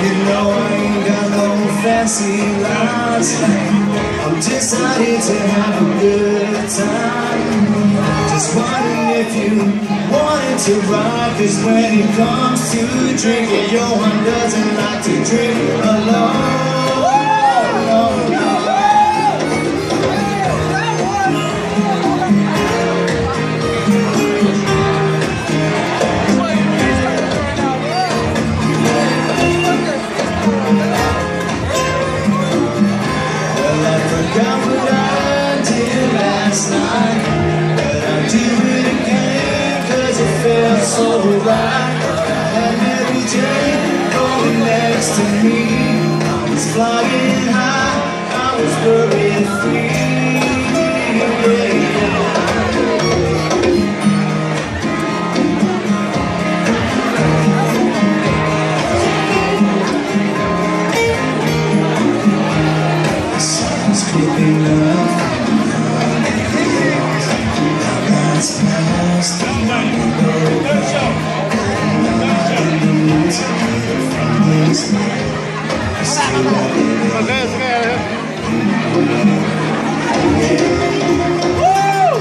You know I ain't got no fancy last name. I'm just out here to have a good time. Just wondering if you wanted to ride. Cause when it comes to drinking, your one doesn't like to drink alone. Forgot what I did last night, but I'll do it again, cause it felt so right. And every day going next to me, I was flying high, I was worry free.